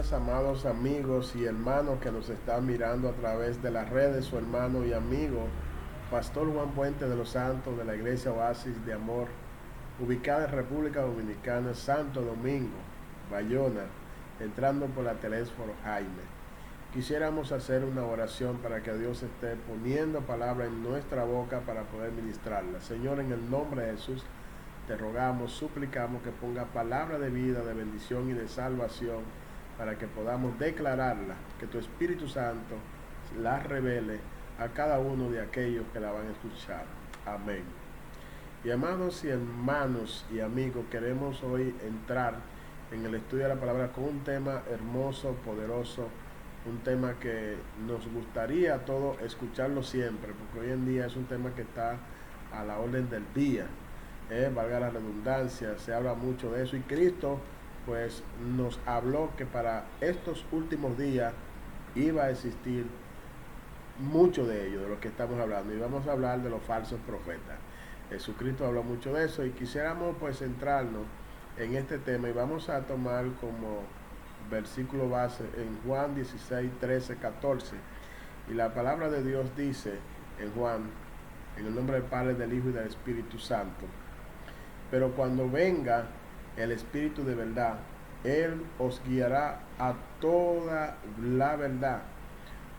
días, amados amigos y hermanos que nos están mirando a través de las redes, su hermano y amigo, Pastor Juan Puente de los Santos de la Iglesia Oasis de Amor, ubicada en República Dominicana, Santo Domingo, Bayona, entrando por la Telésforo Jaime. Quisiéramos hacer una oración para que Dios esté poniendo palabra en nuestra boca para poder ministrarla. Señor, en el nombre de Jesús, te rogamos, suplicamos que ponga palabra de vida, de bendición y de salvación para que podamos declararla, que tu Espíritu Santo la revele a cada uno de aquellos que la van a escuchar. Amén. Y amados y hermanos y amigos, queremos hoy entrar en el estudio de la palabra con un tema hermoso, poderoso, un tema que nos gustaría a todos escucharlo siempre, porque hoy en día es un tema que está a la orden del día. Valga la redundancia, se habla mucho de eso y Cristo pues nos habló que para estos últimos días iba a existir mucho de ello, de lo que estamos hablando, y vamos a hablar de los falsos profetas. Jesucristo habló mucho de eso y quisiéramos pues centrarnos en este tema y vamos a tomar como versículo base en Juan 16, 13, 14, y la palabra de Dios dice en Juan, en el nombre del Padre, del Hijo y del Espíritu Santo: pero cuando venga el Espíritu de verdad, Él os guiará a toda la verdad,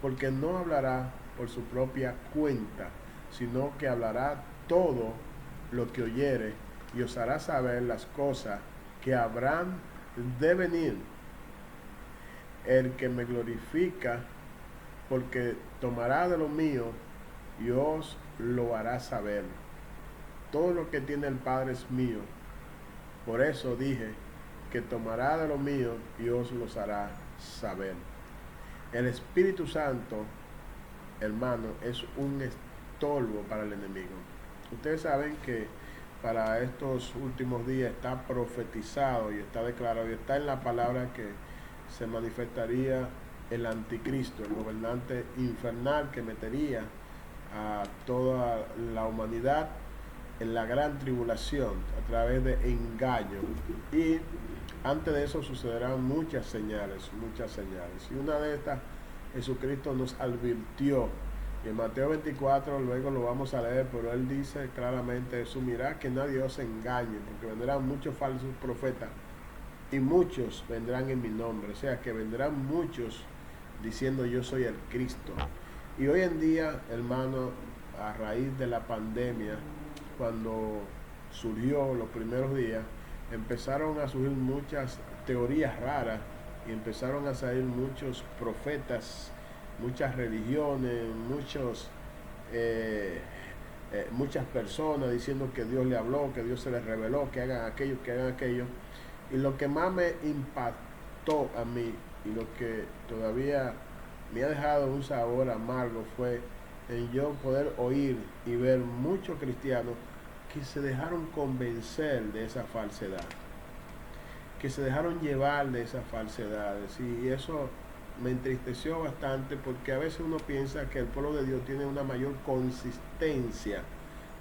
porque no hablará por su propia cuenta, sino que hablará todo lo que oyere y os hará saber las cosas que habrán de venir. El que me glorifica, porque tomará de lo mío y os lo hará saber. Todo lo que tiene el Padre es mío. Por eso dije que tomará de lo mío y os los hará saber. El Espíritu Santo, hermano, es un estorbo para el enemigo. Ustedes saben que para estos últimos días está profetizado y está declarado y está en la palabra que se manifestaría el anticristo, el gobernante infernal que metería a toda la humanidad en la gran tribulación a través de engaño. Y antes de eso sucederán muchas señales. Y una de estas Jesucristo nos advirtió. Y en Mateo 24, luego lo vamos a leer, pero él dice claramente eso: mirad que nadie os engañe, porque vendrán muchos falsos profetas y muchos vendrán en mi nombre. O sea que vendrán muchos diciendo yo soy el Cristo. Y hoy en día, hermano, a raíz de la pandemia, cuando surgió los primeros días, empezaron a surgir muchas teorías raras y empezaron a salir muchos profetas, muchas religiones, muchas personas diciendo que Dios le habló, que Dios se les reveló, que hagan aquello, que hagan aquello. Y lo que más me impactó a mí y lo que todavía me ha dejado un sabor amargo fue en yo poder oír y ver muchos cristianos que se dejaron convencer de esa falsedad, que se dejaron llevar de esas falsedades, y eso me entristeció bastante, porque a veces uno piensa que el pueblo de Dios tiene una mayor consistencia,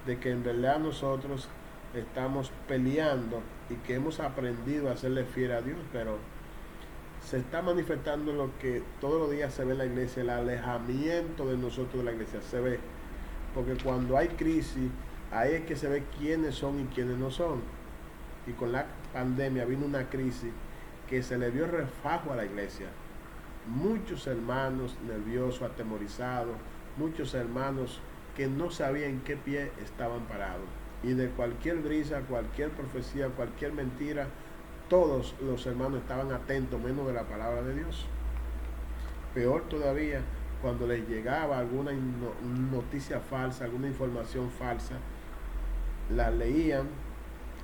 de que en verdad nosotros estamos peleando y que hemos aprendido a serle fiel a Dios, pero se está manifestando lo que todos los días se ve en la iglesia: el alejamiento de nosotros de la iglesia. Se ve, porque cuando hay crisis, ahí es que se ve quiénes son y quiénes no son. Y con la pandemia vino una crisis que se le dio refajo a la iglesia. Muchos hermanos nerviosos, atemorizados, muchos hermanos que no sabían en qué pie estaban parados. Y de cualquier brisa, cualquier profecía, cualquier mentira, todos los hermanos estaban atentos, menos de la palabra de Dios. Peor todavía, cuando les llegaba alguna noticia falsa, alguna información falsa, la leían,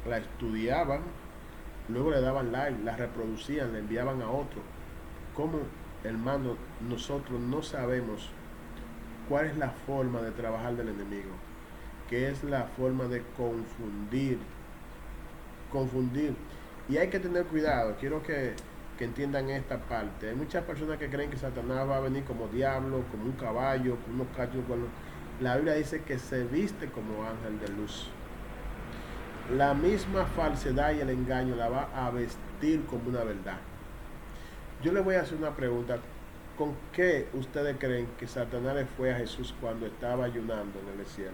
la estudiaban, luego le daban like, la reproducían, la enviaban a otro. ¿Cómo, hermano, nosotros no sabemos cuál es la forma de trabajar del enemigo? Que es la forma de confundir. Y hay que tener cuidado. Quiero que entiendan esta parte. Hay muchas personas que creen que Satanás va a venir como diablo, como un caballo, con unos cachos. La Biblia dice que se viste como ángel de luz. La misma falsedad y el engaño la va a vestir como una verdad. Yo le voy a hacer una pregunta. ¿Con qué ustedes creen que Satanás le fue a Jesús cuando estaba ayunando en el desierto?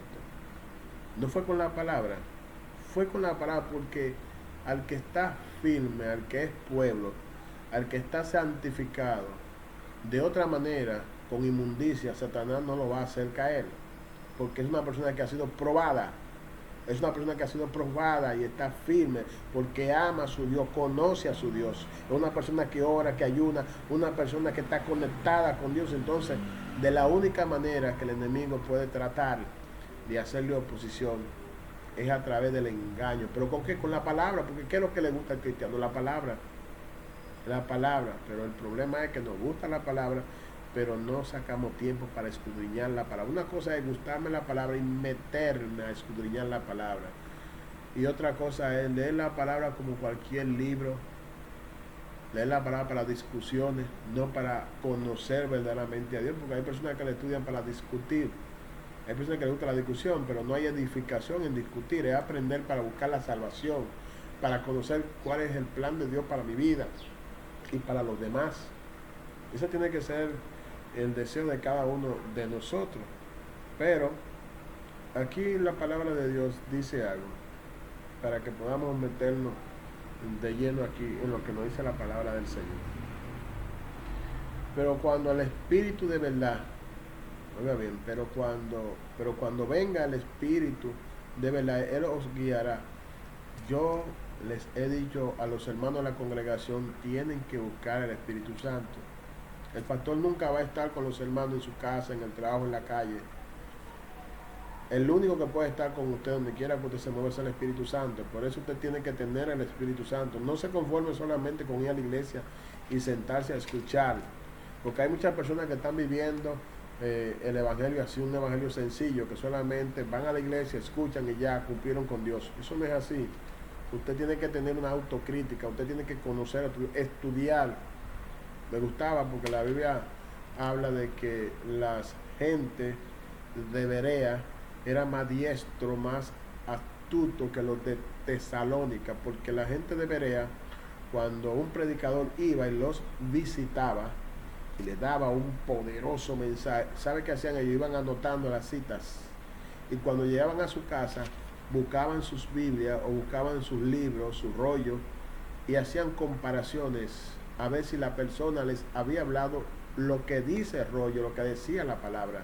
No fue con la palabra, fue con la palabra, porque al que está firme, al que es pueblo, al que está santificado, de otra manera, con inmundicia, Satanás no lo va a hacer caer, porque es una persona que ha sido probada, es una persona que ha sido probada y está firme porque ama a su Dios, conoce a su Dios. Es una persona que ora, que ayuna, una persona que está conectada con Dios. Entonces, de la única manera que el enemigo puede tratar de hacerle oposición es a través del engaño. ¿Pero con qué? Con la palabra, porque ¿qué es lo que le gusta al cristiano? La palabra. La palabra. Pero el problema es que nos gusta la palabra, pero no sacamos tiempo para escudriñar la palabra. Una cosa es gustarme la palabra y meterme a escudriñar la palabra. Y otra cosa es leer la palabra como cualquier libro, leer la palabra para discusiones, no para conocer verdaderamente a Dios, porque hay personas que le estudian para discutir. Hay personas que les gusta la discusión, pero no hay edificación en discutir, es aprender para buscar la salvación, para conocer cuál es el plan de Dios para mi vida y para los demás. Ese tiene que ser el deseo de cada uno de nosotros. Pero aquí la palabra de Dios dice algo, para que podamos meternos de lleno aquí en lo que nos dice la palabra del Señor. Pero cuando el Espíritu de verdad, oiga bien, pero cuando venga el Espíritu de verdad, Él os guiará. Yo les he dicho a los hermanos de la congregación, tienen que buscar el Espíritu Santo. El pastor nunca va a estar con los hermanos en su casa, en el trabajo, en la calle. El único que puede estar con usted donde quiera que usted se mueva es el Espíritu Santo. Por eso usted tiene que tener el Espíritu Santo. No se conforme solamente con ir a la iglesia y sentarse a escuchar. Porque hay muchas personas que están viviendo el Evangelio así, un Evangelio sencillo, que solamente van a la iglesia, escuchan y ya cumplieron con Dios. Eso no es así. Usted tiene que tener una autocrítica, usted tiene que conocer, estudiar. Me gustaba porque la Biblia habla de que las gente de Berea era más diestro, más astuto que los de Tesalónica, porque la gente de Berea, cuando un predicador iba y los visitaba y les daba un poderoso mensaje, ¿sabe qué hacían ellos? Iban anotando las citas, y cuando llegaban a su casa buscaban sus Biblias o buscaban sus libros, sus rollos, y hacían comparaciones a ver si la persona les había hablado lo que dice el rollo, lo que decía la palabra.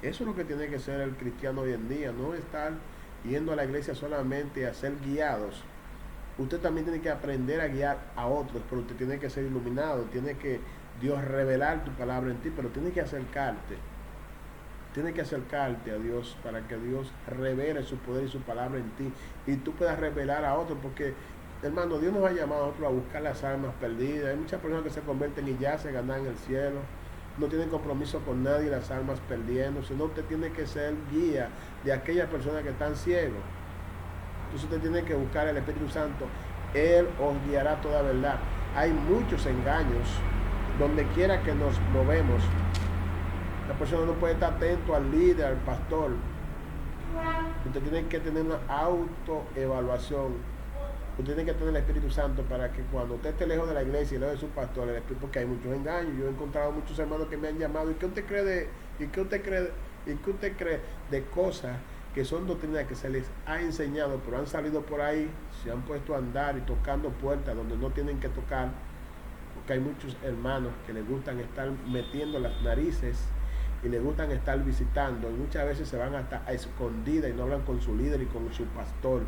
Eso es lo que tiene que ser el cristiano hoy en día, no estar yendo a la iglesia solamente a ser guiados. Usted también tiene que aprender a guiar a otros, pero usted tiene que ser iluminado, tiene que Dios revelar tu palabra en ti, pero tiene que acercarte. Tienes que acercarte a Dios para que Dios revele su poder y su palabra en ti y tú puedas revelar a otros, porque hermano, Dios nos ha llamado a nosotros a buscar las almas perdidas. Hay muchas personas que se convierten y ya se ganan el cielo, no tienen compromiso con nadie, las almas perdiendo, sino usted tiene que ser guía de aquellas personas que están ciegos. Entonces usted tiene que buscar el Espíritu Santo, Él os guiará toda verdad. Hay muchos engaños donde quiera que nos movemos. La persona no puede estar atento al líder, al pastor. Usted tiene que tener una autoevaluación. Usted tiene que tener el Espíritu Santo para que cuando usted esté lejos de la iglesia y lejos de su pastor, porque hay muchos engaños. Yo he encontrado muchos hermanos que me han llamado. ¿Y qué usted cree de cosas que son doctrinas que se les ha enseñado, pero han salido por ahí, se han puesto a andar y tocando puertas donde no tienen que tocar? Porque hay muchos hermanos que les gustan estar metiendo las narices y les gustan estar visitando, y muchas veces se van hasta a escondida y no hablan con su líder y con su pastor,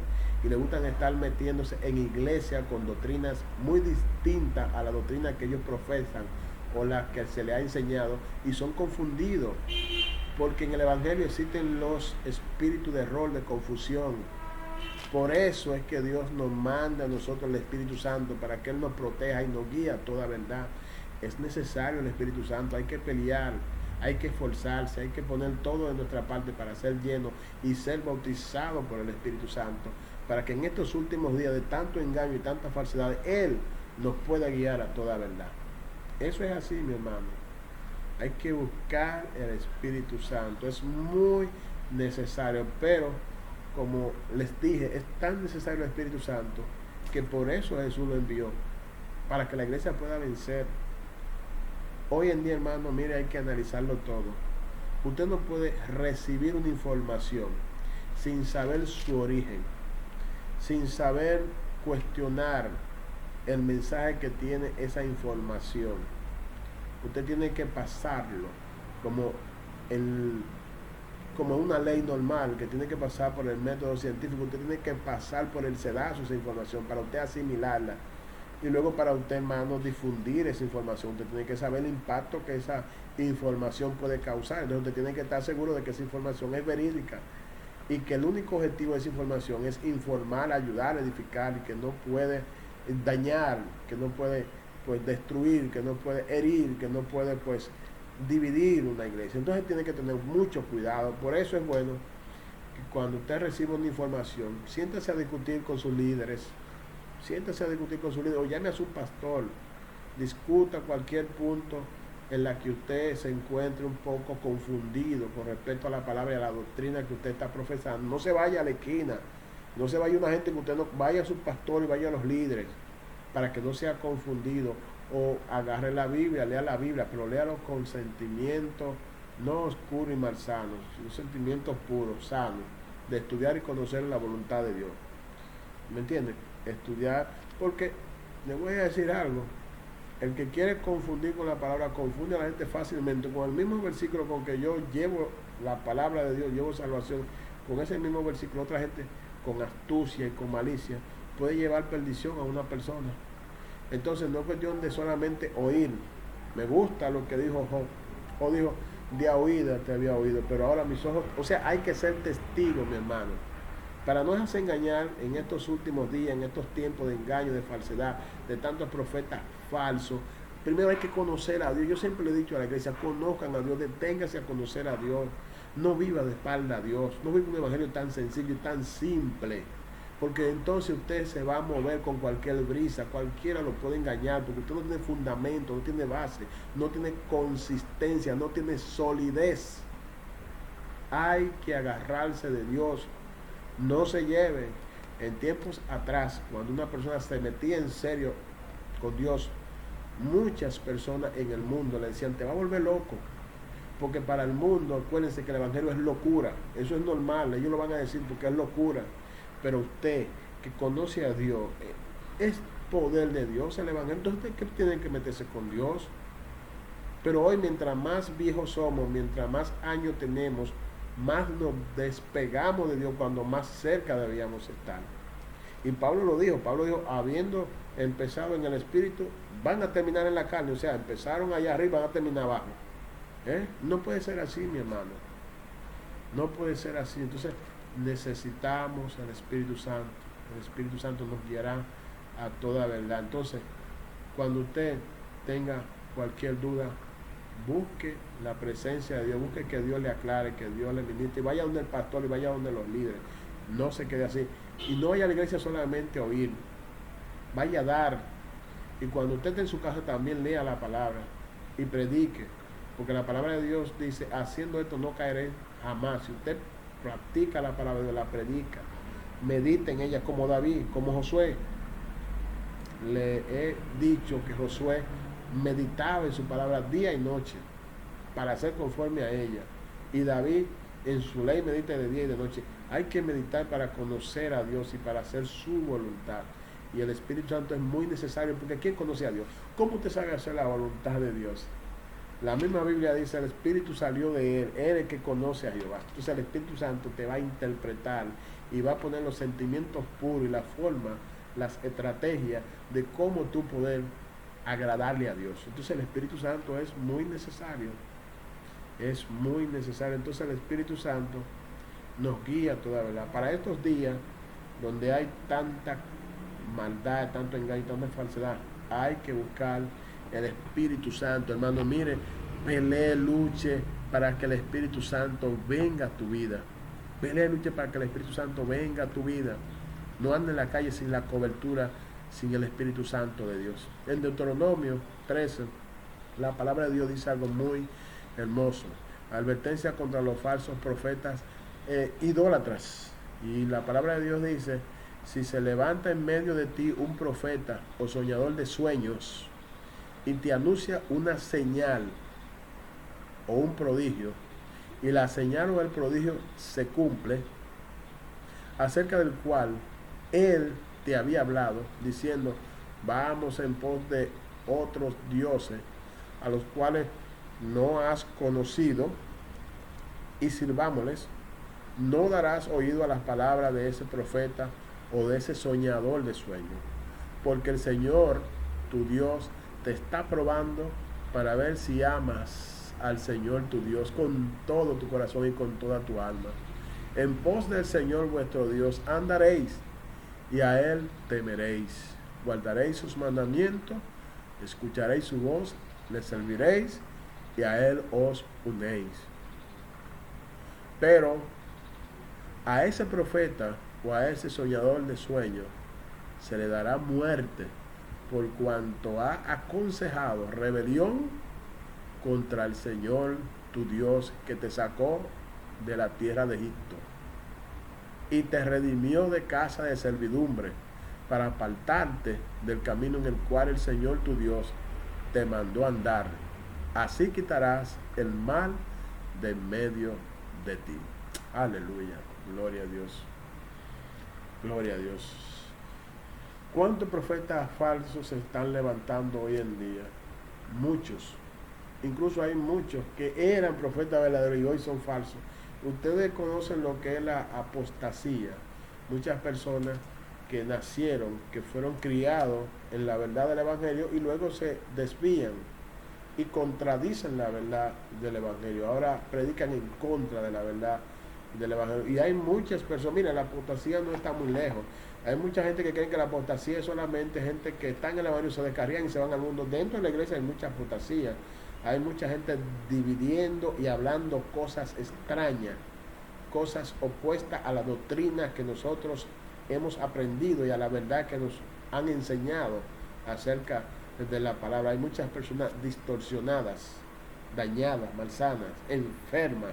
y les gustan estar metiéndose en iglesia con doctrinas muy distintas a la doctrina que ellos profesan o la que se les ha enseñado, y son confundidos porque en el Evangelio existen los espíritus de error, de confusión. Por eso es que Dios nos manda a nosotros el Espíritu Santo, para que Él nos proteja y nos guíe a toda verdad. Es necesario el Espíritu Santo, hay que pelear, hay que esforzarse, hay que poner todo de nuestra parte para ser lleno y ser bautizado por el Espíritu Santo, para que en estos últimos días de tanto engaño y tanta falsedad, Él nos pueda guiar a toda verdad. Eso es así, mi hermano. Hay que buscar el Espíritu Santo, es muy necesario, pero como les dije, es tan necesario el Espíritu Santo que por eso Jesús lo envió. para que la iglesia pueda vencer. Hoy en día, hermano, mire, hay que analizarlo todo. Usted no puede recibir una información sin saber su origen, sin saber cuestionar el mensaje que tiene esa información. Usted tiene que pasarlo como el como una ley normal que tiene que pasar por el método científico. Usted tiene que pasar por el sedazo esa información para usted asimilarla y luego para usted, hermano, difundir esa información. Usted tiene que saber el impacto que esa información puede causar. Entonces usted tiene que estar seguro de que esa información es verídica y que el único objetivo de esa información es informar, ayudar, edificar, y que no puede dañar, que no puede pues destruir, que no puede herir, que no puede pues dividir una iglesia. Entonces tiene que tener mucho cuidado. Por eso es bueno que cuando usted reciba una información, siéntase a discutir con sus líderes, siéntase a discutir con su líder o llame a su pastor, discuta cualquier punto en la que usted se encuentre un poco confundido con respecto a la palabra y a la doctrina que usted está profesando. No se vaya a la esquina, no se vaya a una gente que usted no, vaya a su pastor y vaya a los líderes para que no sea confundido, o agarre la Biblia, lea la Biblia, pero léalo con sentimientos no oscuros y malsanos, sino sentimientos puros, sanos, de estudiar y conocer la voluntad de Dios. ¿Me entiende? Estudiar, porque le voy a decir algo. El que quiere confundir con la palabra, confunde a la gente fácilmente. Con el mismo versículo con que yo llevo la palabra de Dios, llevo salvación, con ese mismo versículo, otra gente con astucia y con malicia puede llevar perdición a una persona. Entonces no es cuestión de solamente oír. Me gusta lo que dijo Job. Job dijo, de oída te había oído, pero ahora mis ojos... O sea, hay que ser testigo, mi hermano, para no dejarse engañar en estos últimos días, en estos tiempos de engaño, de falsedad, de tantos profetas falsos. Primero hay que conocer a Dios. Yo siempre le he dicho a la iglesia, conozcan a Dios, deténganse a conocer a Dios. No viva de espalda a Dios. No viva un evangelio tan sencillo y tan simple. Porque entonces usted se va a mover con cualquier brisa, cualquiera lo puede engañar, porque usted no tiene fundamento, no tiene base, no tiene consistencia, no tiene solidez. Hay que agarrarse de Dios. No se lleve. En tiempos atrás, cuando una persona se metía en serio con Dios, muchas personas en el mundo le decían, te va a volver loco. Porque para el mundo, acuérdense que el evangelio es locura. Eso es normal, ellos lo van a decir porque es locura. Pero usted que conoce a Dios, es poder de Dios el evangelio. Entonces usted que tiene que meterse con Dios. Pero hoy, mientras más viejos somos, mientras más años tenemos, más nos despegamos de Dios, cuando más cerca debíamos estar. Y Pablo dijo, habiendo empezado en el espíritu, van a terminar en la carne. O sea, empezaron allá arriba, van a terminar abajo. No puede ser así, mi hermano. No puede ser así. Entonces necesitamos el Espíritu Santo. El Espíritu Santo nos guiará a toda verdad. Entonces, cuando usted tenga cualquier duda, busque la presencia de Dios, busque que Dios le aclare, que Dios le ministre, y vaya donde el pastor y vaya donde los líderes. No se quede así. Y no vaya a la iglesia solamente a oír, vaya a dar. Y cuando usted esté en su casa, también lea la palabra y predique, porque la palabra de Dios dice, haciendo esto no caeré jamás. Si usted practica la palabra de Dios, la predica, medita en ella, como David, como Josué. Le he dicho que Josué meditaba en su palabra día y noche para ser conforme a ella. Y David en su ley medita de día y de noche. Hay que meditar para conocer a Dios y para hacer su voluntad. Y el Espíritu Santo es muy necesario, porque ¿quién conoce a Dios? ¿Cómo usted sabe hacer la voluntad de Dios? La misma Biblia dice, el Espíritu salió de él es el que conoce a Jehová. Entonces el Espíritu Santo te va a interpretar y va a poner los sentimientos puros y la forma, las estrategias de cómo tú poder agradarle a Dios. Entonces el Espíritu Santo es muy necesario. Es muy necesario. Entonces el Espíritu Santo nos guía toda verdad. Para estos días donde hay tanta maldad, tanto engaño, tanta falsedad, hay que buscar el Espíritu Santo, hermano. Mire, pelee, luche para que el Espíritu Santo venga a tu vida. Pelee, luche para que el Espíritu Santo venga a tu vida. No ande en la calle sin la cobertura, sin el Espíritu Santo de Dios. En Deuteronomio 13, la palabra de Dios dice algo muy hermoso. Advertencia contra los falsos profetas idólatras. Y la palabra de Dios dice, si se levanta en medio de ti un profeta o soñador de sueños y te anuncia una señal o un prodigio, y la señal o el prodigio se cumple, acerca del cual él te había hablado, diciendo, vamos en pos de otros dioses, a los cuales no has conocido, y sirvámosles, no darás oído a las palabras de ese profeta o de ese soñador de sueños, porque el Señor, tu Dios, te está probando para ver si amas al Señor tu Dios con todo tu corazón y con toda tu alma. En pos del Señor vuestro Dios andaréis, y a Él temeréis. Guardaréis sus mandamientos, escucharéis su voz, le serviréis, y a Él os unéis. Pero a ese profeta o a ese soñador de sueños se le dará muerte por cuanto ha aconsejado rebelión contra el Señor tu Dios, que te sacó de la tierra de Egipto y te redimió de casa de servidumbre, para apartarte del camino en el cual el Señor tu Dios te mandó andar. Así quitarás el mal de en medio de ti. Aleluya, gloria a Dios, gloria a Dios. ¿Cuántos profetas falsos se están levantando hoy en día? Muchos. Incluso hay muchos que eran profetas verdaderos y hoy son falsos. Ustedes conocen lo que es la apostasía. Muchas personas que nacieron, que fueron criados en la verdad del Evangelio y luego se desvían y contradicen la verdad del Evangelio. Ahora predican en contra de la verdad del Evangelio. Y hay muchas personas, mira, la apostasía no está muy lejos. Hay mucha gente que cree que la apostasía es solamente gente que está en el Evangelio, se descarrían y se van al mundo. Dentro de la iglesia hay mucha apostasía. Hay mucha gente dividiendo y hablando cosas extrañas, cosas opuestas a la doctrina que nosotros hemos aprendido y a la verdad que nos han enseñado acerca de la palabra. Hay muchas personas distorsionadas, dañadas, malsanas, enfermas,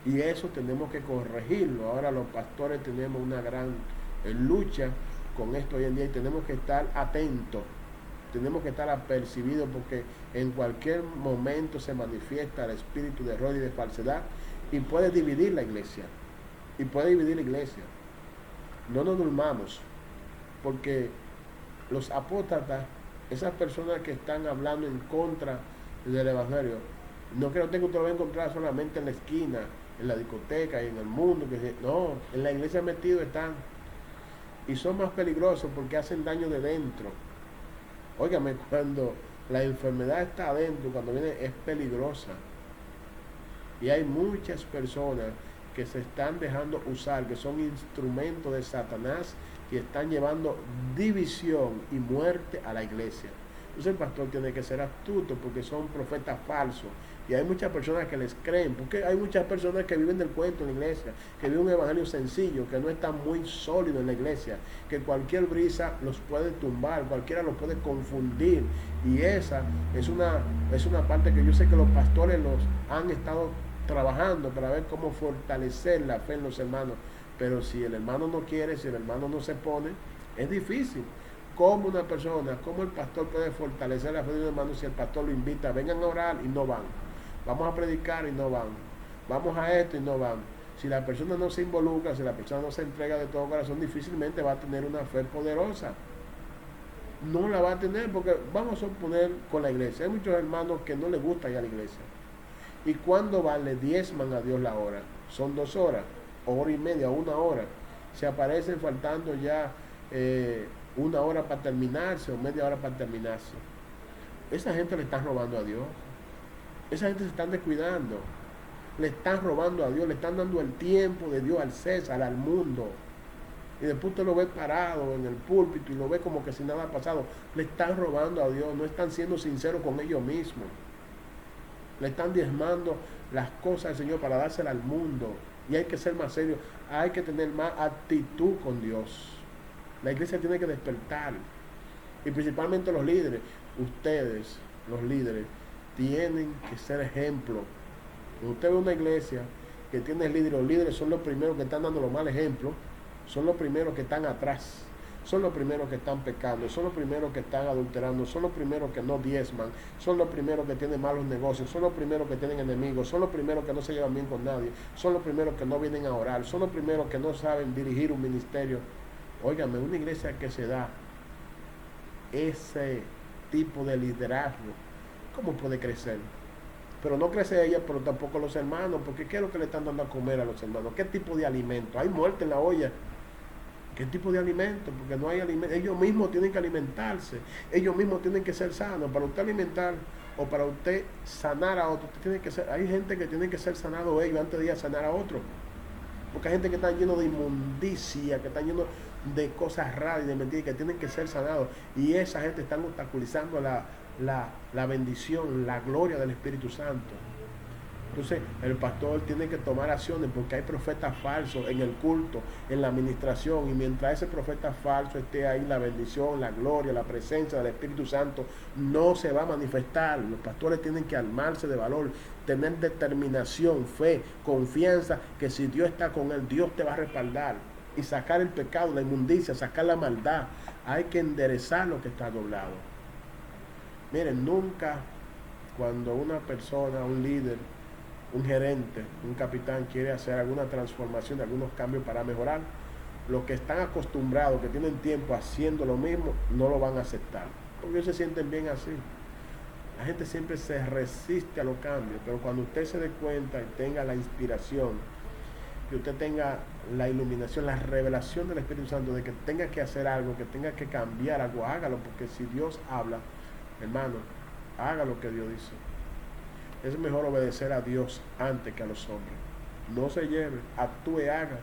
y eso tenemos que corregirlo. Ahora los pastores tenemos una gran lucha con esto hoy en día y tenemos que estar atentos. Tenemos que estar apercibidos, porque en cualquier momento se manifiesta el espíritu de error y de falsedad y puede dividir la iglesia. Y puede dividir la iglesia. No nos durmamos, porque los apóstatas, esas personas que están hablando en contra del Evangelio, no creo que usted lo va a encontrar solamente en la esquina, en la discoteca y en el mundo. No, en la iglesia metidos están. Y son más peligrosos porque hacen daño de dentro. Óigame, cuando la enfermedad está adentro, cuando viene, es peligrosa. Y hay muchas personas que se están dejando usar, que son instrumentos de Satanás y están llevando división y muerte a la iglesia. Entonces el pastor tiene que ser astuto, porque son profetas falsos. Y hay muchas personas que les creen, porque hay muchas personas que viven del cuento en la iglesia, que viven un evangelio sencillo, que no está muy sólido en la iglesia, que cualquier brisa los puede tumbar, cualquiera los puede confundir. Y esa es una parte que yo sé que los pastores los han estado trabajando para ver cómo fortalecer la fe en los hermanos. Pero si el hermano no quiere, si el hermano no se pone, es difícil. ¿Cómo una persona, cómo el pastor puede fortalecer la fe de un hermano si el pastor lo invita, vengan a orar y no van? Vamos a predicar y no van. Vamos a esto y no van. Si la persona no se involucra, si la persona no se entrega de todo corazón, difícilmente va a tener una fe poderosa. No la va a tener, porque vamos a suponer con la iglesia. Hay muchos hermanos que no les gusta ir a la iglesia. ¿Y cuándo van? Le diezman a Dios la hora. Son 2 horas, hora y media, 1 hora. Se aparecen faltando ya 1 hora para terminarse o media hora para terminarse. Esa gente le está robando a Dios. Esa gente se están descuidando. Le están robando a Dios, le están dando el tiempo de Dios al César, al mundo. Y después usted lo ve parado en el púlpito y lo ve como que si nada ha pasado. Le están robando a Dios, no están siendo sinceros con ellos mismos. Le están diezmando las cosas del Señor para dársela al mundo. Y hay que ser más serio, hay que tener más actitud con Dios. La iglesia tiene que despertar. Y principalmente los líderes. Ustedes, los líderes, tienen que ser ejemplo. Cuando usted ve una iglesia que tiene líderes, los líderes son los primeros que están dando los malos ejemplos. son los primeros que están atrás, son los primeros que están pecando, son los primeros que están adulterando, son los primeros que no diezman, son los primeros que tienen malos negocios, son los primeros que tienen enemigos, son los primeros que no se llevan bien con nadie, son los primeros que no vienen a orar, son los primeros que no saben dirigir un ministerio. Óigame, una iglesia que se da ese tipo de liderazgo, ¿cómo puede crecer? Pero no crece ella, pero tampoco los hermanos, porque ¿qué es lo que le están dando a comer a los hermanos? ¿Qué tipo de alimento? Hay muerte en la olla. ¿Qué tipo de alimento? Porque no hay alimento. Ellos mismos tienen que alimentarse. Ellos mismos tienen que ser sanos. Para usted alimentar o para usted sanar a otro, usted tiene que ser, hay gente que tiene que ser sanado ellos antes de ir a sanar a otro. Porque hay gente que está lleno de inmundicia, que está lleno de cosas raras y de mentiras, que tienen que ser sanados. Y esa gente está obstaculizando la bendición, la gloria del Espíritu Santo. Entonces el pastor tiene que tomar acciones, porque hay profetas falsos en el culto, en la administración, y mientras ese profeta falso esté ahí, la bendición, la gloria, la presencia del Espíritu Santo no se va a manifestar. Los pastores tienen que armarse de valor, tener determinación, fe, confianza, que si Dios está con él, Dios te va a respaldar, y sacar el pecado, la inmundicia, sacar la maldad. Hay que enderezar lo que está doblado. Miren, nunca cuando una persona, un líder, un gerente, un capitán quiere hacer alguna transformación, algunos cambios para mejorar, los que están acostumbrados, que tienen tiempo haciendo lo mismo, no lo van a aceptar, porque ellos se sienten bien así. La gente siempre se resiste a los cambios, pero cuando usted se dé cuenta y tenga la inspiración, que usted tenga la iluminación, la revelación del Espíritu Santo de que tenga que hacer algo, que tenga que cambiar algo, hágalo, porque si Dios habla, hermano, haga lo que Dios dice. Es mejor obedecer a Dios antes que a los hombres. No se lleve, actúe, haga.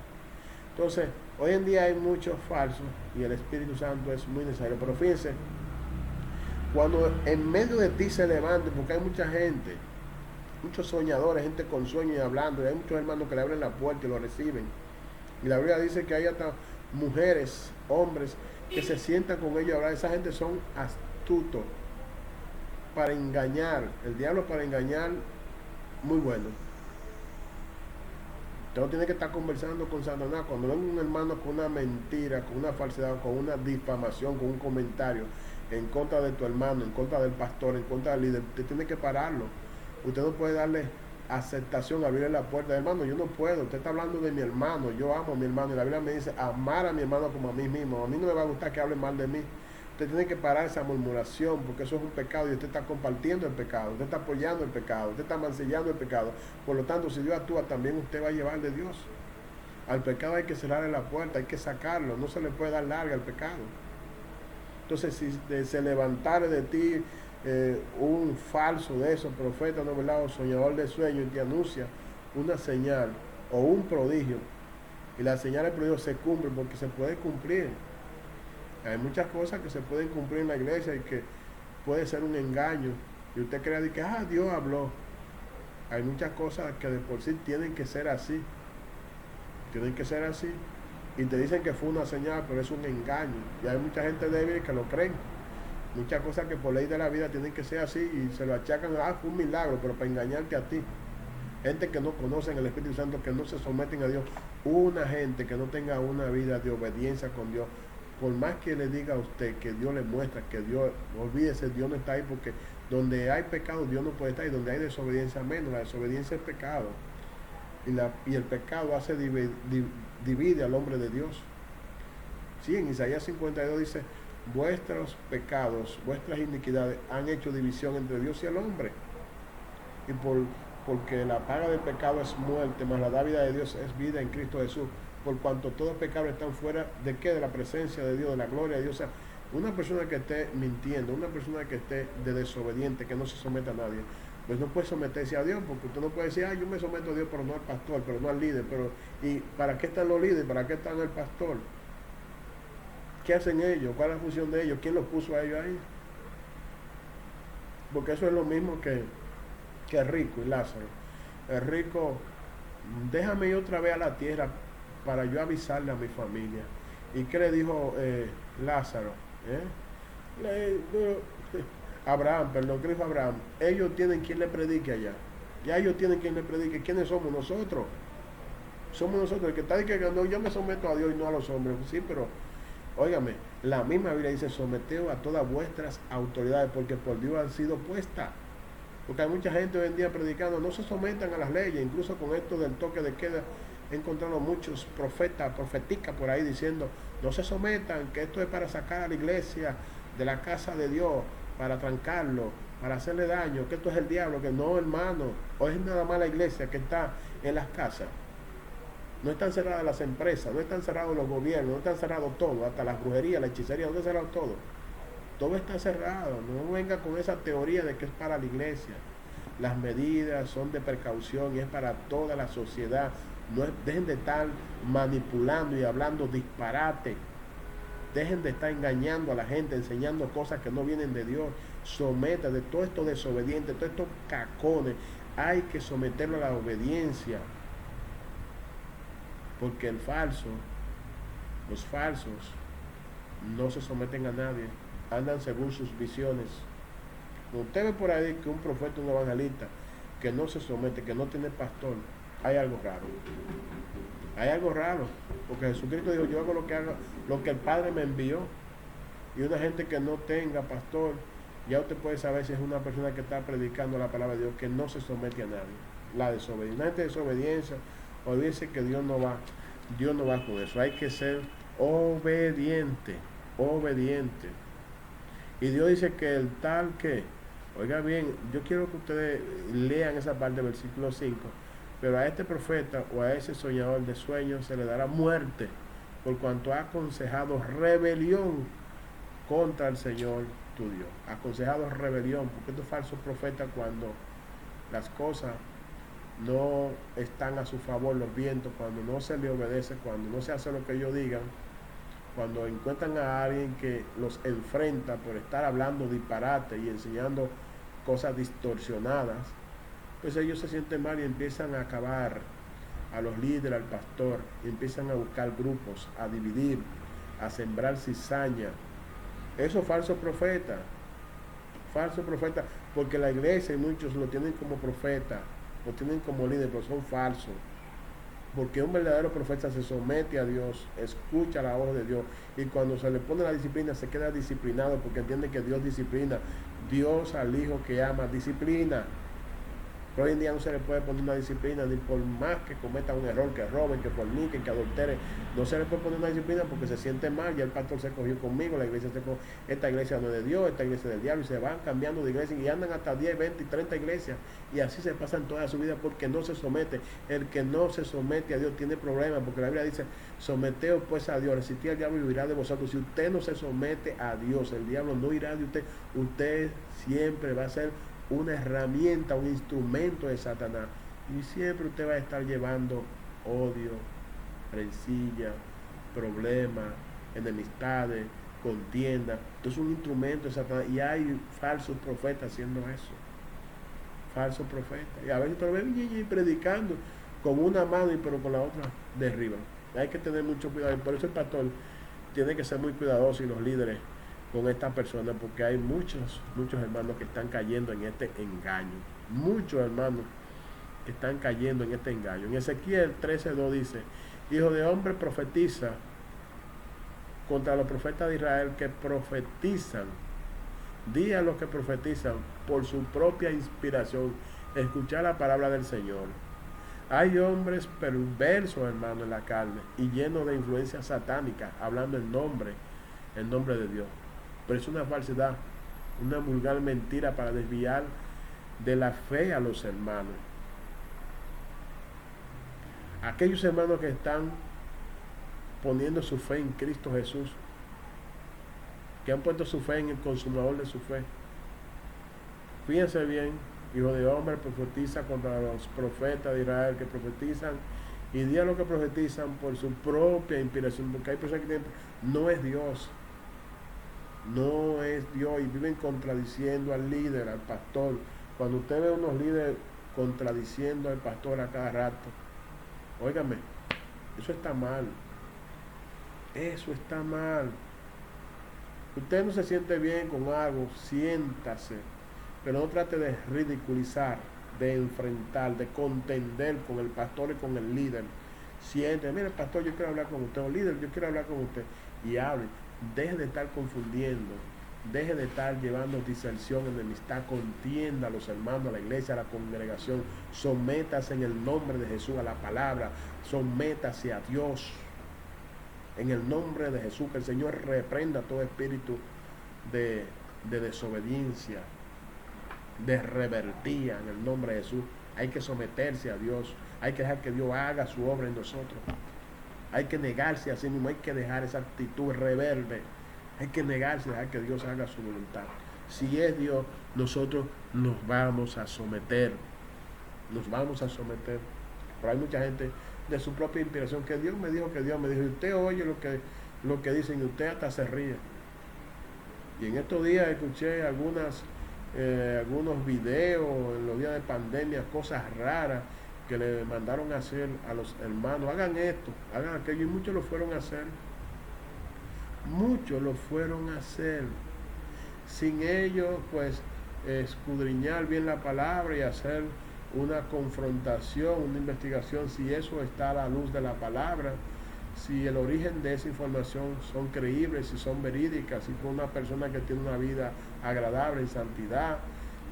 Entonces, hoy en día hay muchos falsos y el Espíritu Santo es muy necesario. Pero fíjense, cuando en medio de ti se levante, porque hay mucha gente, muchos soñadores, gente con sueños y hablando, y hay muchos hermanos que le abren la puerta y lo reciben. Y la Biblia dice que hay hasta mujeres, hombres, que se sientan con ellos a hablar. Esa gente son astutos para engañar, el diablo para engañar, muy bueno. Usted no tiene que estar conversando con Satanás. Cuando ven un hermano con una mentira, con una falsedad, con una difamación, con un comentario en contra de tu hermano, en contra del pastor, en contra del líder, usted tiene que pararlo. Usted no puede darle aceptación, abrirle la puerta. Hermano, yo no puedo, usted está hablando de mi hermano, yo amo a mi hermano, y la Biblia me dice amar a mi hermano como a mí mismo. A mí no me va a gustar que hable mal de mí. Usted tiene que parar esa murmuración, porque eso es un pecado y usted está compartiendo el pecado, usted está apoyando el pecado, usted está mancillando el pecado. Por lo tanto, si Dios actúa, también usted va a llevar de Dios. Al pecado hay que cerrarle la puerta, hay que sacarlo, no se le puede dar larga al pecado. Entonces, si se levantare de ti un falso de esos profetas, no, ¿verdad?, o soñador de sueños, y te anuncia una señal o un prodigio, y la señal del prodigio se cumple, porque se puede cumplir. Hay muchas cosas que se pueden cumplir en la iglesia y que puede ser un engaño, y usted crea que Dios habló. Hay muchas cosas que de por sí tienen que ser así, y te dicen que fue una señal, pero es un engaño, y hay mucha gente débil que lo creen. Muchas cosas que por ley de la vida tienen que ser así, y se lo achacan, fue un milagro, pero para engañarte a ti. Gente que no conocen el Espíritu Santo, que no se someten a Dios. Una gente que no tenga una vida de obediencia con Dios, por más que le diga a usted que Dios le muestra que Dios, olvídese, Dios no está ahí, porque donde hay pecado Dios no puede estar, y donde hay desobediencia menos. La desobediencia es pecado, y el pecado divide al hombre de Dios. Sí, en Isaías 52 dice: vuestros pecados, vuestras iniquidades han hecho división entre Dios y el hombre, y porque la paga del pecado es muerte, mas la dádiva de Dios es vida en Cristo Jesús. Por cuanto todos pecadores están fuera de qué, de la presencia de Dios, de la gloria de Dios. O sea, una persona que esté mintiendo, una persona que esté de desobediente, que no se someta a nadie, pues no puede someterse a Dios, porque usted no puede decir, yo me someto a Dios, pero no al pastor, pero no al líder. ¿Y para qué están los líderes? ¿Para qué están el pastor? ¿Qué hacen ellos? ¿Cuál es la función de ellos? ¿Quién los puso a ellos ahí? Porque eso es lo mismo que el rico y Lázaro. El rico, déjame ir otra vez a la tierra para yo avisarle a mi familia. ¿Y qué le dijo Lázaro? Abraham, perdón, ¿qué dijo Abraham? Ellos tienen quien le predique allá. Ya ellos tienen quien le predique. ¿Quiénes somos nosotros? Somos nosotros. El que está diciendo, no, yo me someto a Dios y no a los hombres. Sí, pero, óigame, la misma Biblia dice, someteos a todas vuestras autoridades, porque por Dios han sido puestas. Porque hay mucha gente hoy en día predicando, no se sometan a las leyes, incluso con esto del toque de queda, he encontrado muchos profeticas por ahí diciendo, no se sometan, que esto es para sacar a la iglesia de la casa de Dios, para trancarlo, para hacerle daño, que esto es el diablo, que no, hermano, o es nada más la iglesia que está en las casas. No están cerradas las empresas, no están cerrados los gobiernos, no están cerrados todo, hasta las brujerías, la hechicería, no está cerrado todo. Todo está cerrado, no venga con esa teoría de que es para la iglesia. Las medidas son de precaución y es para toda la sociedad. No dejen de estar manipulando y hablando disparate. Dejen de estar engañando a la gente, enseñando cosas que no vienen de Dios. Someta de todo esto desobediente, todos estos cacones. Hay que someterlo a la obediencia. Porque los falsos, no se someten a nadie. Andan según sus visiones. Usted ve por ahí que un profeta, un evangelista, que no se somete, que no tiene pastor, hay algo raro. Hay algo raro. Porque Jesucristo dijo, yo hago lo que el Padre me envió. Y una gente que no tenga pastor, ya usted puede saber si es una persona que está predicando la palabra de Dios, que no se somete a nadie. La desobediencia. Una gente de desobediencia, olvídese que Dios no va con eso. Hay que ser obediente. Y Dios dice que el tal que, oiga bien, yo quiero que ustedes lean esa parte del versículo 5, pero a este profeta o a ese soñador de sueños se le dará muerte por cuanto ha aconsejado rebelión contra el Señor tu Dios. Aconsejado rebelión, porque estos falsos profetas, cuando las cosas no están a su favor, los vientos, cuando no se le obedece, cuando no se hace lo que ellos digan, cuando encuentran a alguien que los enfrenta por estar hablando disparate y enseñando cosas distorsionadas, pues ellos se sienten mal y empiezan a acabar a los líderes, al pastor, y empiezan a buscar grupos, a dividir, a sembrar cizaña. Esos falsos profetas, porque la iglesia y muchos lo tienen como profeta, lo tienen como líder, pero son falsos. Porque un verdadero profeta se somete a Dios, escucha la voz de Dios, y cuando se le pone la disciplina se queda disciplinado porque entiende que Dios disciplina. Dios al hijo que ama disciplina. Pero hoy en día no se le puede poner una disciplina, ni por más que cometa un error, que roben, que forniquen, que adulteren, no se le puede poner una disciplina porque se siente mal. Ya el pastor se cogió conmigo, la iglesia esta iglesia no es de Dios, esta iglesia es del diablo, y se van cambiando de iglesia y andan hasta 10, 20 y 30 iglesias, y así se pasan toda su vida porque no se somete. El que no se somete a Dios tiene problemas, porque la Biblia dice, someteos pues a Dios, resistid al diablo y huirá de vosotros. Si usted no se somete a Dios, el diablo no irá de usted. Usted siempre va a ser una herramienta, un instrumento de Satanás, y siempre usted va a estar llevando odio, rencilla, problemas, enemistades, contienda. Entonces es un instrumento de Satanás, y hay falsos profetas haciendo eso, falsos profetas, y a veces lo ven predicando con una mano, pero con la otra derriban. Hay que tener mucho cuidado, y por eso el pastor tiene que ser muy cuidadoso, y los líderes, con esta persona, porque hay muchos hermanos que están cayendo en este engaño. Muchos hermanos que están cayendo en este engaño. En Ezequiel 13:2 dice, hijo de hombre, profetiza contra los profetas de Israel que profetizan. Di a los que profetizan por su propia inspiración, escuchar la palabra del Señor. Hay hombres perversos, hermano, en la carne y llenos de influencia satánica, hablando en nombre de Dios. Pero es una falsedad, una vulgar mentira para desviar de la fe a los hermanos. Aquellos hermanos que están poniendo su fe en Cristo Jesús, que han puesto su fe en el consumador de su fe. Fíjense bien, hijo de hombre, profetiza contra los profetas de Israel que profetizan, y di a los que profetizan por su propia inspiración, porque hay personas que no es Dios. No es Dios, y viven contradiciendo al líder, al pastor. Cuando usted ve unos líderes contradiciendo al pastor a cada rato, óigame, eso está mal. Eso está mal. Usted no se siente bien con algo, siéntase, pero no trate de ridiculizar, de enfrentar, de contender con el pastor y con el líder. Siente, mire pastor, yo quiero hablar con usted, o líder, yo quiero hablar con usted, y hable. Deje de estar confundiendo, deje de estar llevando disensión, enemistad, contienda a los hermanos, a la iglesia, a la congregación. Sométase en el nombre de Jesús a la palabra, sométase a Dios. En el nombre de Jesús, que el Señor reprenda todo espíritu de desobediencia, de rebeldía, en el nombre de Jesús. Hay que someterse a Dios, hay que dejar que Dios haga su obra en nosotros. Hay que negarse a sí mismo, hay que dejar esa actitud rebelde, hay que negarse, dejar que Dios haga su voluntad. Si es Dios, nosotros nos vamos a someter, nos vamos a someter. Pero hay mucha gente de su propia inspiración, que Dios me dijo, que Dios me dijo, y usted oye lo que dicen, y usted hasta se ríe. Y en estos días escuché algunos videos en los días de pandemia, cosas raras que le mandaron a hacer a los hermanos. Hagan esto, hagan aquello, y muchos lo fueron a hacer. Muchos lo fueron a hacer. Sin ellos, pues, escudriñar bien la palabra y hacer una confrontación, una investigación, si eso está a la luz de la palabra, si el origen de esa información son creíbles, si son verídicas, si fue una persona que tiene una vida agradable en santidad,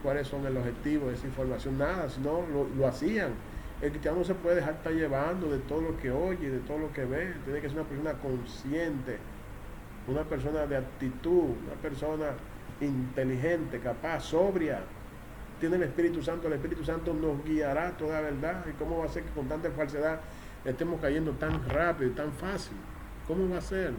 cuáles son el objetivo de esa información, nada, si no lo hacían. El cristiano no se puede dejar estar llevando de todo lo que oye, de todo lo que ve, tiene que ser una persona consciente, una persona de actitud, una persona inteligente, capaz, sobria. Tiene el Espíritu Santo nos guiará toda verdad. ¿Y cómo va a ser que con tanta falsedad estemos cayendo tan rápido y tan fácil? ¿Cómo va a ser?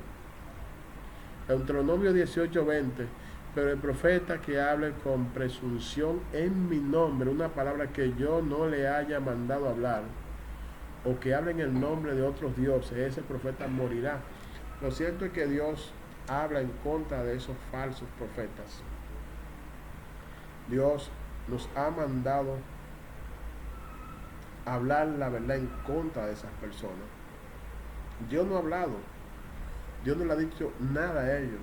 Deuteronomio 18:20, pero el profeta que hable con presunción en mi nombre, una palabra que yo no le haya mandado hablar, o que hable en el nombre de otros dioses, ese profeta morirá. Lo cierto es que Dios habla en contra de esos falsos profetas. Dios nos ha mandado hablar la verdad en contra de esas personas. Dios no ha hablado, Dios no le ha dicho nada a ellos,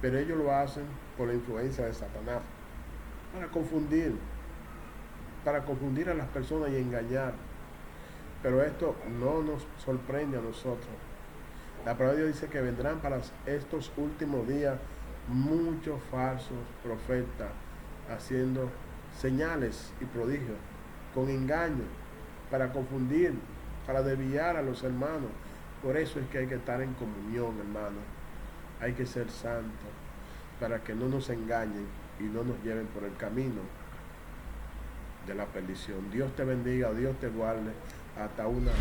pero ellos lo hacen por la influencia de Satanás, para confundir a las personas y engañar. Pero esto no nos sorprende a nosotros. La palabra de Dios dice que vendrán para estos últimos días muchos falsos profetas haciendo señales y prodigios con engaño, para confundir, para desviar a los hermanos. Por eso es que hay que estar en comunión, hermanos. Hay que ser santos para que no nos engañen y no nos lleven por el camino de la perdición. Dios te bendiga, Dios te guarde. Hasta una